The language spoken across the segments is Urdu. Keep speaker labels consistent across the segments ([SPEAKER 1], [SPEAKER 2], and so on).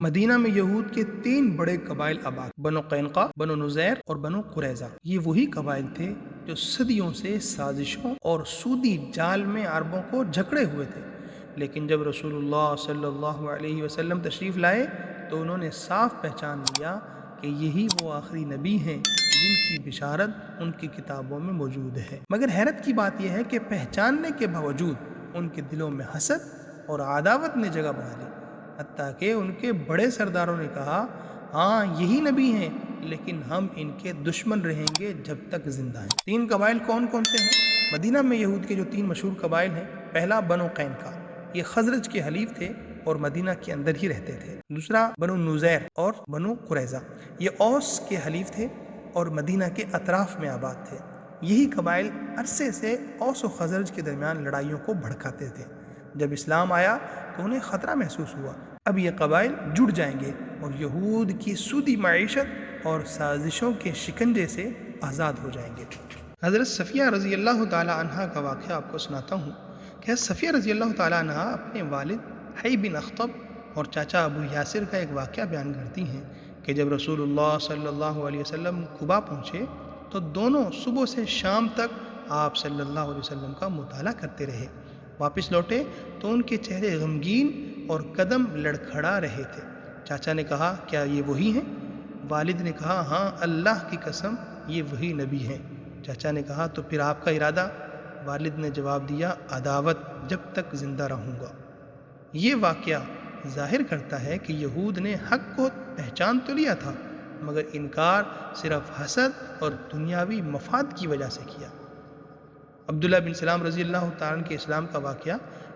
[SPEAKER 1] مدینہ میں یہود کے 3 بڑے قبائل آباد، بنو قینقاع، بنو نذیر اور بنو قریظہ۔ یہ وہی قبائل تھے جو صدیوں سے سازشوں اور سودی جال میں عربوں کو جکڑے ہوئے تھے، لیکن جب رسول اللہ صلی اللہ علیہ وسلم تشریف لائے تو انہوں نے صاف پہچان لیا کہ یہی وہ آخری نبی ہیں جن کی بشارت ان کی کتابوں میں موجود ہے۔ مگر حیرت کی بات یہ ہے کہ پہچاننے کے باوجود ان کے دلوں میں حسد اور عداوت نے جگہ بنا لی، حتیٰ کہ ان کے بڑے سرداروں نے کہا، ہاں یہی نبی ہیں، لیکن ہم ان کے دشمن رہیں گے جب تک زندہ ہیں۔ 3 قبائل کون کون سے ہیں؟ مدینہ میں یہود کے جو 3 مشہور قبائل ہیں، پہلا بنو قینقاع، یہ خزرج کے حلیف تھے اور مدینہ کے اندر ہی رہتے تھے۔ دوسرا بنو نذیر اور بنو قریظہ، یہ اوس کے حلیف تھے اور مدینہ کے اطراف میں آباد تھے۔ یہی قبائل عرصے سے اوس و خزرج کے درمیان لڑائیوں کو بھڑکاتے تھے۔ جب اسلام آیا تو انہیں خطرہ محسوس ہوا، اب یہ قبائل جڑ جائیں گے اور یہود کی سودی معیشت اور سازشوں کے شکنجے سے آزاد ہو جائیں گے۔ حضرت صفیہ رضی اللہ تعالی عنہ کا واقعہ آپ کو سناتا ہوں کہ حضرت صفیہ رضی اللہ تعالی عنہ اپنے والد حی بن اخطب اور چاچا ابو یاسر کا ایک واقعہ بیان کرتی ہیں کہ جب رسول اللہ صلی اللہ علیہ وسلم قباء پہنچے تو دونوں صبح سے شام تک آپ صلی اللہ علیہ وسلم کا مطالعہ کرتے رہے۔ واپس لوٹے تو ان کے چہرے غمگین اور قدم لڑکھڑا رہے تھے۔ چاچا نے کہا، کیا یہ وہی ہیں؟ والد نے کہا، ہاں اللہ کی قسم یہ وہی نبی ہیں۔ چاچا نے کہا، تو پھر آپ کا ارادہ؟ والد نے جواب دیا، عداوت جب تک زندہ رہوں گا۔ یہ واقعہ ظاہر کرتا ہے کہ یہود نے حق کو پہچان تو لیا تھا، مگر انکار صرف حسد اور دنیاوی مفاد کی وجہ سے کیا۔ عبداللہ بن سلام رضی اللہ تعالیٰ عنہ کے اسلام کا واقعہ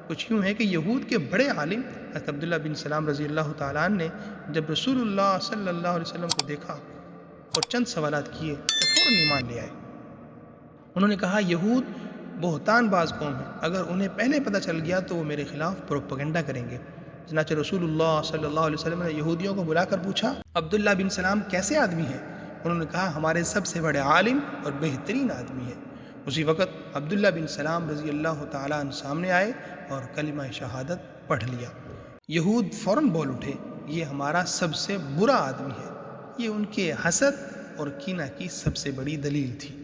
[SPEAKER 1] کچھ یوں ہے کہ یہود کے بڑے عالم حضرت عبداللہ بن سلام رضی اللہ تعالیٰ عنہ نے جب رسول اللہ صلی اللہ علیہ وسلم کو دیکھا اور چند سوالات کیے تو فوراً ایمان لے آئے۔ انہوں نے کہا، یہود بہتان باز قوم ہے، اگر انہیں پہلے پتہ چل گیا تو وہ میرے خلاف پروپیگنڈا کریں گے۔ چنانچہ رسول اللہ صلی اللہ علیہ وسلم نے یہودیوں کو بلا کر پوچھا، عبداللہ بن سلام کیسے آدمی ہیں؟ انہوں نے کہا، ہمارے سب سے بڑے عالم اور بہترین آدمی ہیں۔ اسی وقت عبداللہ بن سلام رضی اللہ تعالیٰ عنہ سامنے آئے اور کلمہ شہادت پڑھ لیا۔ یہود فوراً بول اٹھے، یہ ہمارا سب سے برا آدمی ہے۔ یہ ان کے حسد اور کینہ کی سب سے بڑی دلیل تھی۔